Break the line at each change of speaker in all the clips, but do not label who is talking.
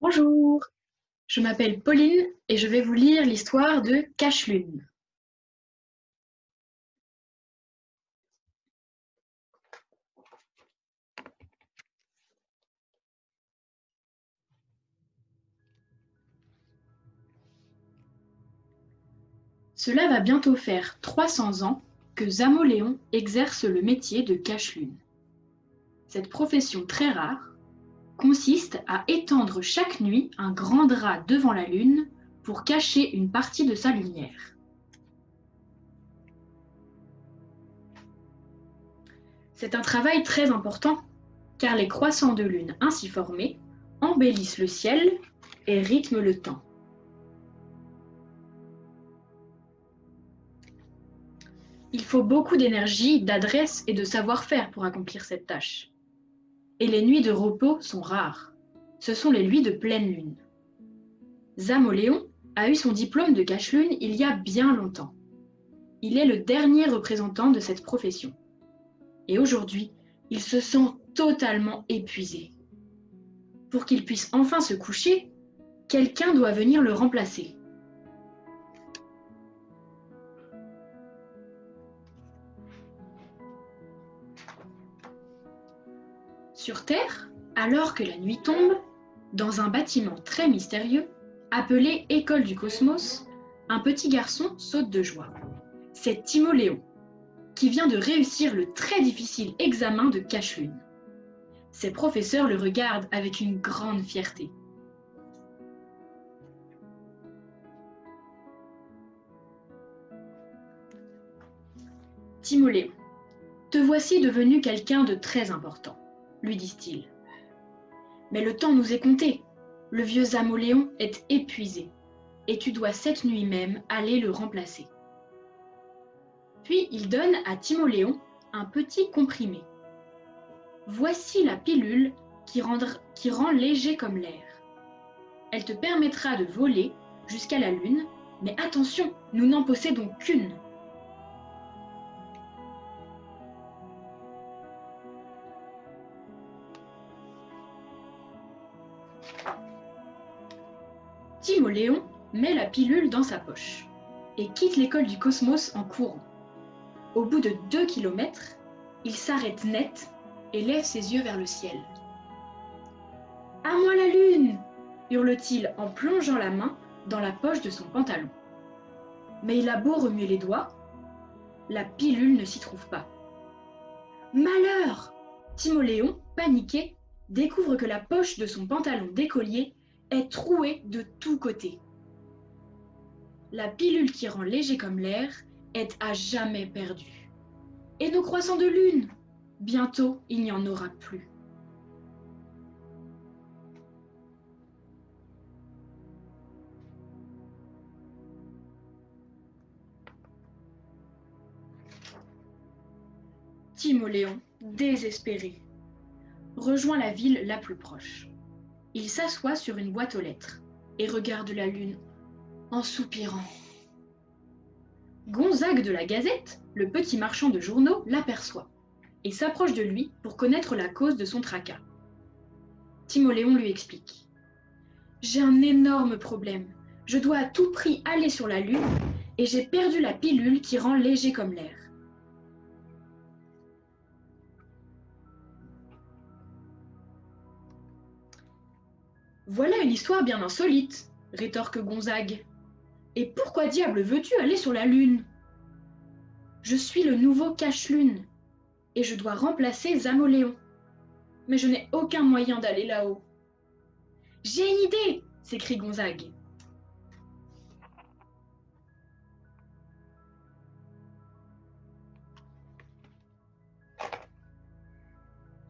Bonjour, je m'appelle Pauline et je vais vous lire l'histoire de Cache-Lune. Cela va bientôt faire 300 ans que Zamoléon exerce le métier de Cache-Lune. Cette profession très rare consiste à étendre chaque nuit un grand drap devant la Lune pour cacher une partie de sa lumière. C'est un travail très important car les croissants de lune ainsi formés embellissent le ciel et rythment le temps. Il faut beaucoup d'énergie, d'adresse et de savoir-faire pour accomplir cette tâche. Et les nuits de repos sont rares. Ce sont les nuits de pleine lune. Zamoléon a eu son diplôme de cache-lune il y a bien longtemps. Il est le dernier représentant de cette profession. Et aujourd'hui, il se sent totalement épuisé. Pour qu'il puisse enfin se coucher, quelqu'un doit venir le remplacer. Sur Terre, alors que la nuit tombe, dans un bâtiment très mystérieux, appelé École du Cosmos, un petit garçon saute de joie. C'est Timoléon, qui vient de réussir le très difficile examen de cache-lune. Ses professeurs le regardent avec une grande fierté. Timoléon, te voici devenu quelqu'un de très important, lui disent-ils. Mais le temps nous est compté. Le vieux Zamoléon est épuisé, et tu dois cette nuit même aller le remplacer. Puis il donne à Timoléon un petit comprimé. Voici la pilule qui rend léger comme l'air. Elle te permettra de voler jusqu'à la Lune, mais attention, nous n'en possédons qu'une. Timoléon met la pilule dans sa poche et quitte l'école du cosmos en courant. Au bout de 2 kilomètres, il s'arrête net et lève ses yeux vers le ciel. « À moi la Lune !» hurle-t-il en plongeant la main dans la poche de son pantalon. Mais il a beau remuer les doigts, la pilule ne s'y trouve pas. Malheur! Timoléon, paniqué, découvre que la poche de son pantalon d'écolier est trouée de tous côtés. La pilule qui rend léger comme l'air est à jamais perdue. Et nos croissants de lune? Bientôt, il n'y en aura plus. Timoléon, désespéré, rejoint la ville la plus proche. Il s'assoit sur une boîte aux lettres et regarde la lune en soupirant. Gonzague de la Gazette, le petit marchand de journaux, l'aperçoit et s'approche de lui pour connaître la cause de son tracas. Timoléon lui explique. « J'ai un énorme problème. Je dois à tout prix aller sur la Lune et j'ai perdu la pilule qui rend léger comme l'air. » Voilà une histoire bien insolite, rétorque Gonzague. Et pourquoi diable veux-tu aller sur la Lune? Je suis le nouveau cache-lune et je dois remplacer Zamoléon. Mais je n'ai aucun moyen d'aller là-haut. J'ai une idée, s'écrie Gonzague.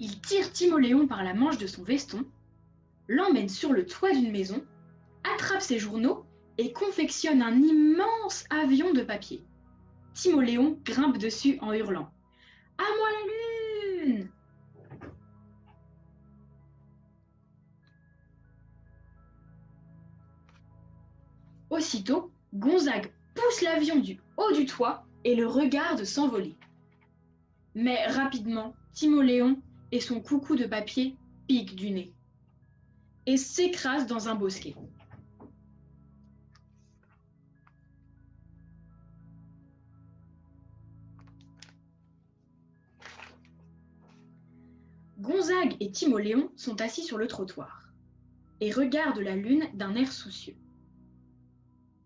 Il tire Timoléon par la manche de son veston, l'emmène sur le toit d'une maison, attrape ses journaux et confectionne un immense avion de papier. Timoléon grimpe dessus en hurlant. « À moi la Lune !» Aussitôt, Gonzague pousse l'avion du haut du toit et le regarde s'envoler. Mais rapidement, Timoléon et son coucou de papier piquent du nez. et s'écrase dans un bosquet. Gonzague et Timoléon sont assis sur le trottoir et regardent la lune d'un air soucieux.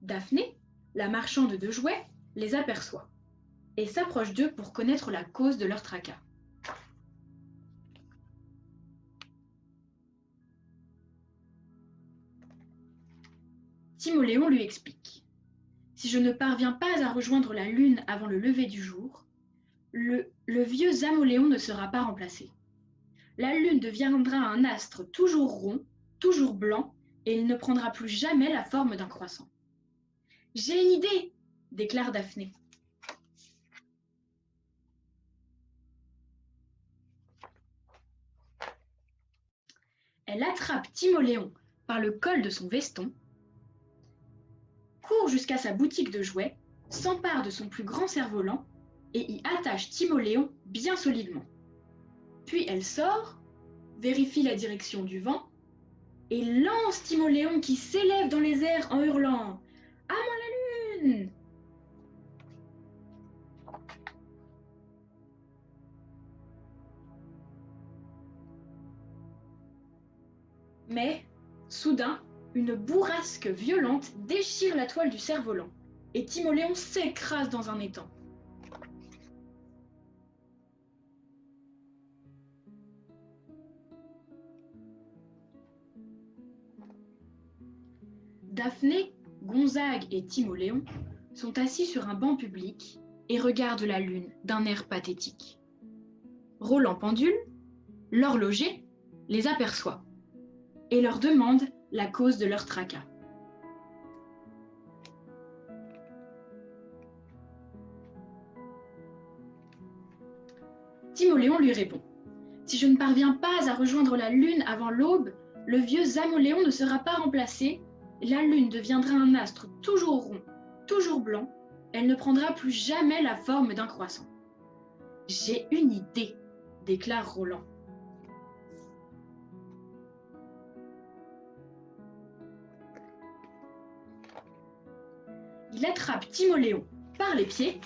Daphné, la marchande de jouets, les aperçoit et s'approche d'eux pour connaître la cause de leur tracas. Timoléon lui explique: si je ne parviens pas à rejoindre la lune avant le lever du jour, le vieux Zamoléon ne sera pas remplacé. La lune deviendra un astre toujours rond, toujours blanc, et il ne prendra plus jamais la forme d'un croissant. J'ai une idée, déclare Daphné. Elle attrape Timoléon par le col de son veston, court jusqu'à sa boutique de jouets, s'empare de son plus grand cerf-volant et y attache Timoléon bien solidement. Puis elle sort, vérifie la direction du vent et lance Timoléon qui s'élève dans les airs en hurlant « À moi la lune !» Mais, soudain, une bourrasque violente déchire la toile du cerf-volant et Timoléon s'écrase dans un étang. Daphné, Gonzague et Timoléon sont assis sur un banc public et regardent la lune d'un air pathétique. Roland Pendule, l'horloger, les aperçoit et leur demande la cause de leur tracas. Timoléon lui répond: si je ne parviens pas à rejoindre la lune avant l'aube, le vieux Zamoléon ne sera pas remplacé, la lune deviendra un astre toujours rond, toujours blanc, elle ne prendra plus jamais la forme d'un croissant. J'ai une idée, déclare Roland. Il attrape Timoléon par les pieds,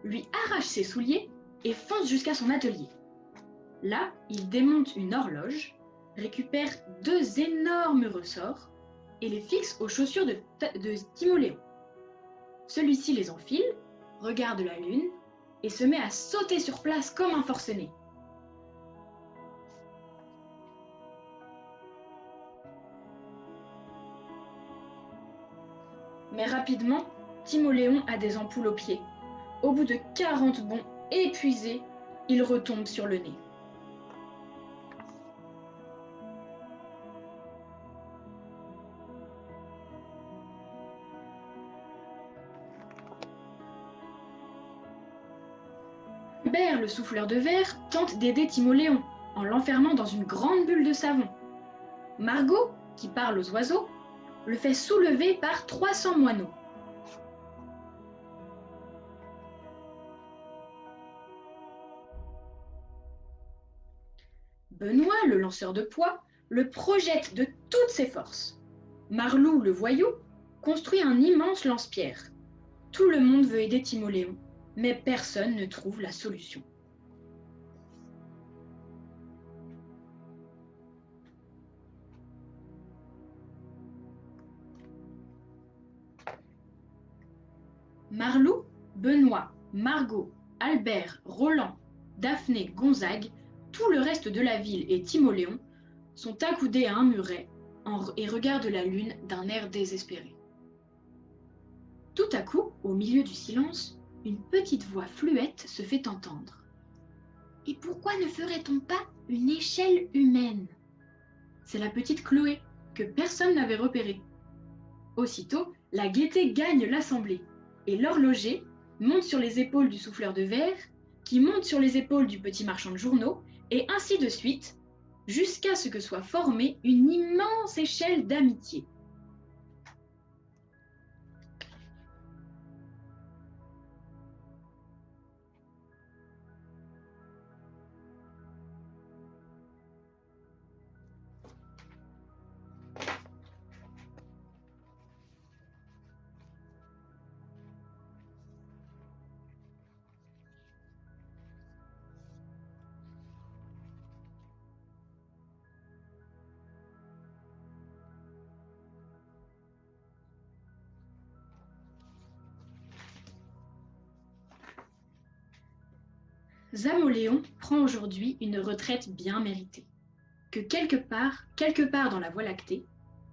lui arrache ses souliers et fonce jusqu'à son atelier. Là, il démonte une horloge, récupère 2 énormes ressorts et les fixe aux chaussures de Timoléon. Celui-ci les enfile, regarde la lune et se met à sauter sur place comme un forcené. Mais rapidement, Timoléon a des ampoules aux pieds. Au bout de 40 bonds, épuisé, il retombe sur le nez. Hubert, le souffleur de verre, tente d'aider Timoléon en l'enfermant dans une grande bulle de savon. Margot, qui parle aux oiseaux, le fait soulever par 300 moineaux. Benoît, le lanceur de poids, le projette de toutes ses forces. Marlou, le voyou, construit un immense lance-pierre. Tout le monde veut aider Timoléon, mais personne ne trouve la solution. Marlou, Benoît, Margot, Albert, Roland, Daphné, Gonzague, tout le reste de la ville et Timoléon sont accoudés à un muret et regardent la lune d'un air désespéré. Tout à coup, au milieu du silence, une petite voix fluette se fait entendre. « Et pourquoi ne ferait-on pas une échelle humaine ?» C'est la petite Chloé, que personne n'avait repérée. Aussitôt, la gaieté gagne l'assemblée, et l'horloger monte sur les épaules du souffleur de verre, qui monte sur les épaules du petit marchand de journaux, et ainsi de suite, jusqu'à ce que soit formée une immense échelle d'amitié. Zamoléon prend aujourd'hui une retraite bien méritée. Que quelque part dans la Voie lactée,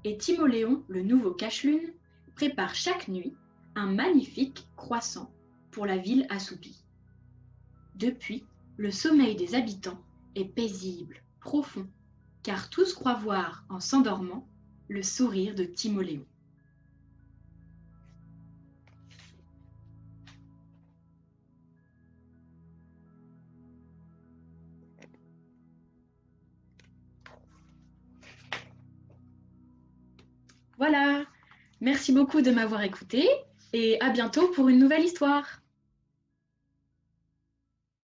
et Timoléon, le nouveau cache-lune, prépare chaque nuit un magnifique croissant pour la ville assoupie. Depuis, le sommeil des habitants est paisible, profond, car tous croient voir, en s'endormant, le sourire de Timoléon. Voilà, merci beaucoup de m'avoir écouté et à bientôt pour une nouvelle histoire.